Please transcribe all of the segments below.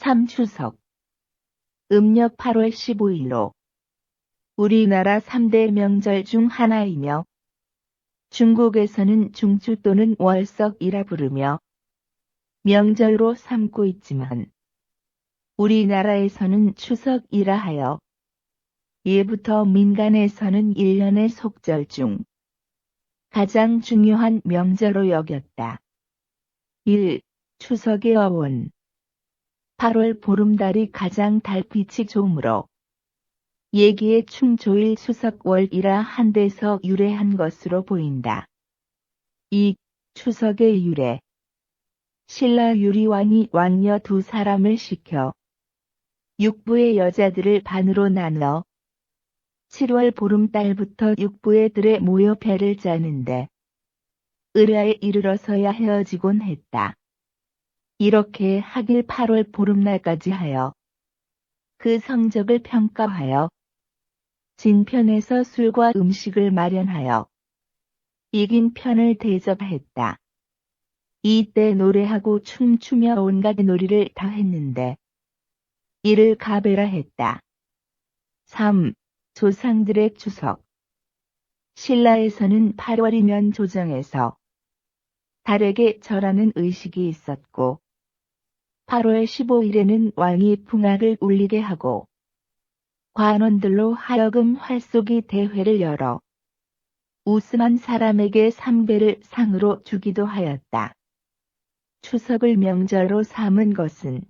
3추석 음력 8월 15일로 우리나라 3대 명절 중 하나이며 중국에서는 중추 또는 월석이라 부르며 명절로 삼고 있지만 우리나라에서는 추석이라 하여 예부터 민간에서는 1년의 속절 중 가장 중요한 명절로 여겼다. 1. 추석의 어원 8월 보름달이 가장 달빛이 좋으므로 예기의 충조일 추석월이라 한 데서 유래한 것으로 보인다. 2. 추석의 유래 신라 유리왕이 왕녀 2사람을 시켜 육부의 여자들을 반으로 나누어 7월 보름달부터 육부의 들에 모여 배를 짜는데 을하에 이르러서야 헤어지곤 했다. 이렇게 하길 8월 보름날까지 하여 그 성적을 평가하여 진편에서 술과 음식을 마련하여 이긴 편을 대접했다. 이때 노래하고 춤추며 온갖 놀이를 다 했는데 이를 가배라 했다. 3. 조상들의 추석 신라에서는 8월이면 조정에서 달에게 절하는 의식이 있었고 8월 15일에는 왕이 풍악을 울리게 하고 관원들로 하여금 활쏘기 대회를 열어 우승한 사람에게 삼배를 상으로 주기도 하였다. 추석을 명절로 삼은 것은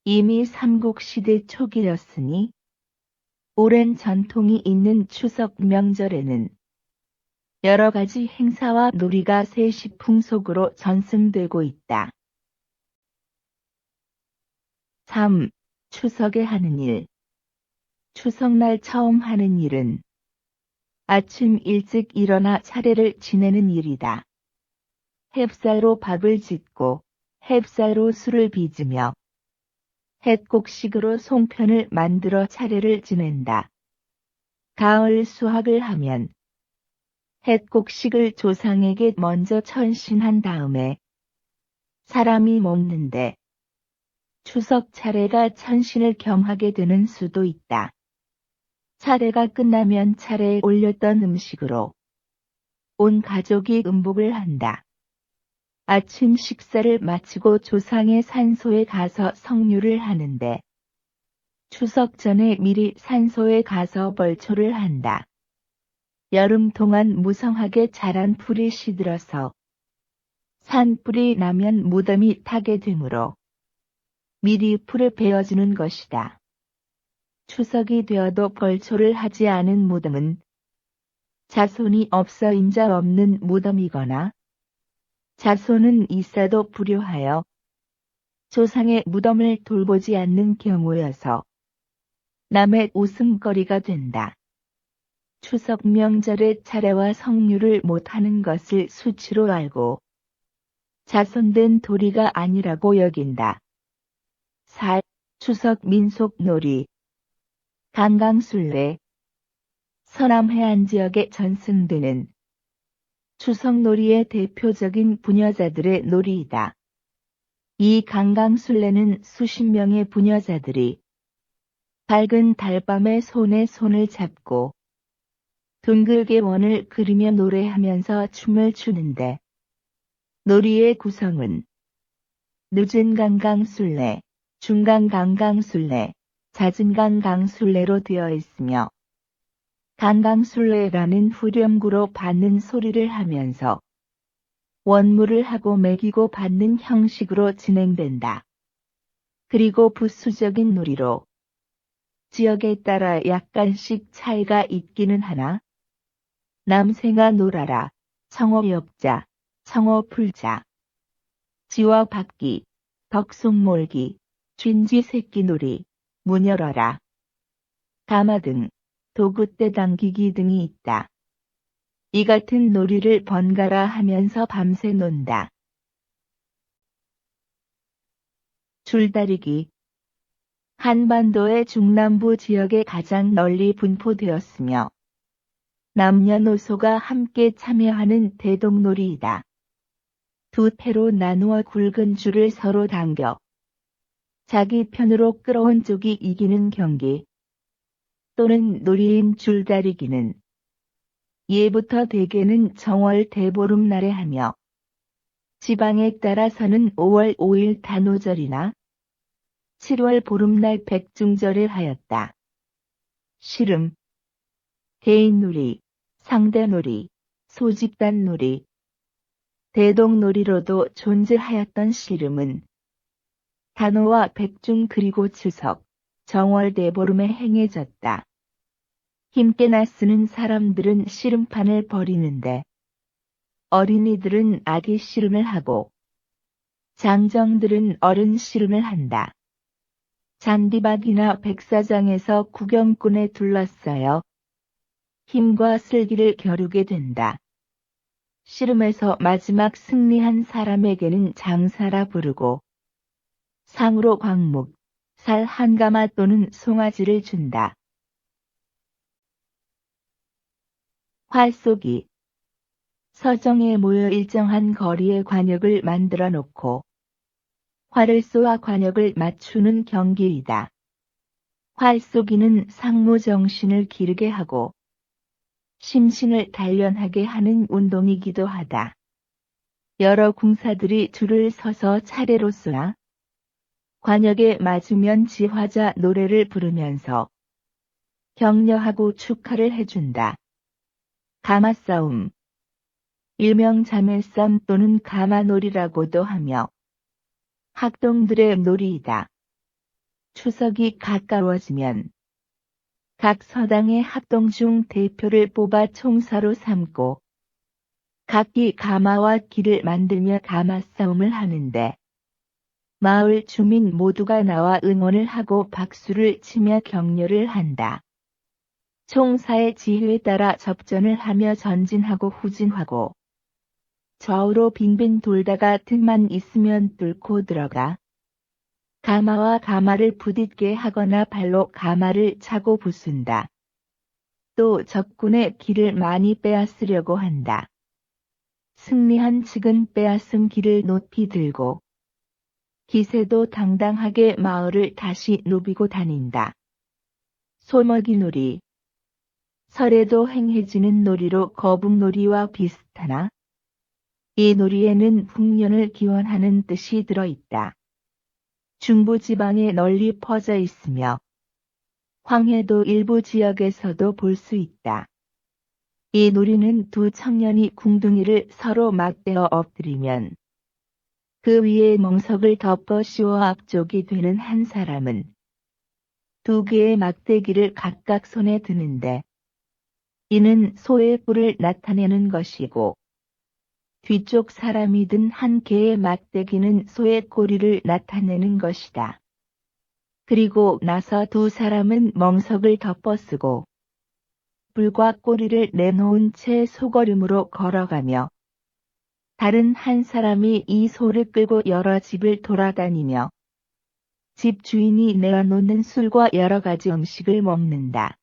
이미 삼국시대 초기였으니 오랜 전통이 있는 추석 명절에는 여러 가지 행사와 놀이가 세시풍속으로 전승되고 있다. 3. 추석에 하는 일 추석날 처음 하는 일은 아침 일찍 일어나 차례를 지내는 일이다. 햅쌀로 밥을 짓고 햅쌀로 술을 빚으며 햇곡식으로 송편을 만들어 차례를 지낸다. 가을 수확을 하면 햇곡식을 조상에게 먼저 천신한 다음에 사람이 먹는데 추석 차례가 천신을 겸하게 되는 수도 있다. 차례가 끝나면 차례에 올렸던 음식으로 온 가족이 음복을 한다. 아침 식사를 마치고 조상의 산소에 가서 성묘를 하는데 추석 전에 미리 산소에 가서 벌초를 한다. 여름 동안 무성하게 자란 풀이 시들어서 산불이 나면 무덤이 타게 되므로 미리 풀을 베어주는 것이다. 추석이 되어도 벌초를 하지 않은 무덤은 자손이 없어 임자 없는 무덤이거나 자손은 있어도 불효하여 조상의 무덤을 돌보지 않는 경우여서 남의 웃음거리가 된다. 추석 명절에 차례와 성묘를 못하는 것을 수치로 알고 자손된 도리가 아니라고 여긴다. 4. 추석 민속놀이 강강술래 서남 해안 지역에 전승되는 추석놀이의 대표적인 부녀자들의 놀이이다. 이 강강술래는 수십 명의 부녀자들이 밝은 달밤에 손에 손을 잡고 둥글게 원을 그리며 노래하면서 춤을 추는데 놀이의 구성은 늦은 강강술래, 중강 강강술래, 잦은 강강술래로 되어 있으며 강강술래라는 후렴구로 받는 소리를 하면서 원무를 하고 매기고 받는 형식으로 진행된다. 그리고 부수적인 놀이로 지역에 따라 약간씩 차이가 있기는 하나 남생아 놀아라, 청어역자, 청어풀자, 지와 박기, 덕송몰기, 쥔쥐새끼놀이, 문 열어라, 가마 등 도구떼 당기기 등이 있다. 이 같은 놀이를 번갈아 하면서 밤새 논다. 줄다리기 한반도의 중남부 지역에 가장 널리 분포되었으며 남녀노소가 함께 참여하는 대동놀이이다. 두 패로 나누어 굵은 줄을 서로 당겨 자기 편으로 끌어온 쪽이 이기는 경기 또는 놀이인 줄다리기는 예부터 대개는 정월 대보름날에 하며 지방에 따라서는 5월 5일 단오절이나 7월 보름날 백중절에 하였다. 씨름, 개인놀이, 상대놀이, 소집단놀이, 대동놀이로도 존재하였던 씨름은 단오와 백중 그리고 추석, 정월 대보름에 행해졌다. 힘께나 쓰는 사람들은 씨름판을 벌이는데 어린이들은 아기 씨름을 하고 장정들은 어른 씨름을 한다. 잔디밭이나 백사장에서 구경꾼에 둘러싸여 힘과 슬기를 겨루게 된다. 씨름에서 마지막 승리한 사람에게는 장사라 부르고 상으로 광목, 살 한 가마 또는 송아지를 준다. 활쏘기. 서정에 모여 일정한 거리에 관역을 만들어 놓고 활을 쏘아 관역을 맞추는 경기이다. 활쏘기는 상무 정신을 기르게 하고 심신을 단련하게 하는 운동이기도 하다. 여러 궁사들이 줄을 서서 차례로 쏘아 관역에 맞으면 지화자 노래를 부르면서 격려하고 축하를 해준다. 가마싸움. 일명 자매싸움 또는 가마놀이라고도 하며 학동들의 놀이이다. 추석이 가까워지면 각 서당의 학동 중 대표를 뽑아 총사로 삼고 각기 가마와 기를 만들며 가마싸움을 하는데 마을 주민 모두가 나와 응원을 하고 박수를 치며 격려를 한다. 총사의 지휘에 따라 접전을 하며 전진하고 후진하고 좌우로 빙빙 돌다가 틈만 있으면 뚫고 들어가 가마와 가마를 부딪게 하거나 발로 가마를 차고 부순다. 또 적군의 기를 많이 빼앗으려고 한다. 승리한 측은 빼앗은 기를 높이 들고 기세도 당당하게 마을을 다시 누비고 다닌다. 소먹이 놀이. 설에도 행해지는 놀이로 거북놀이와 비슷하나 이 놀이에는 풍년을 기원하는 뜻이 들어있다. 중부지방에 널리 퍼져 있으며 황해도 일부 지역에서도 볼 수 있다. 이 놀이는 두 청년이 궁둥이를 서로 맞대어 엎드리면 그 위에 멍석을 덮어 씌워 앞쪽이 되는 한 사람은 두 개의 막대기를 각각 손에 드는데 이는 소의 뿔을 나타내는 것이고 뒤쪽 사람이 든 한 개의 막대기는 소의 꼬리를 나타내는 것이다. 그리고 나서 두 사람은 멍석을 덮어쓰고 뿔과 꼬리를 내놓은 채 소걸음으로 걸어가며 다른 한 사람이 이 소를 끌고 여러 집을 돌아다니며 집 주인이 내어놓는 술과 여러 가지 음식을 먹는다.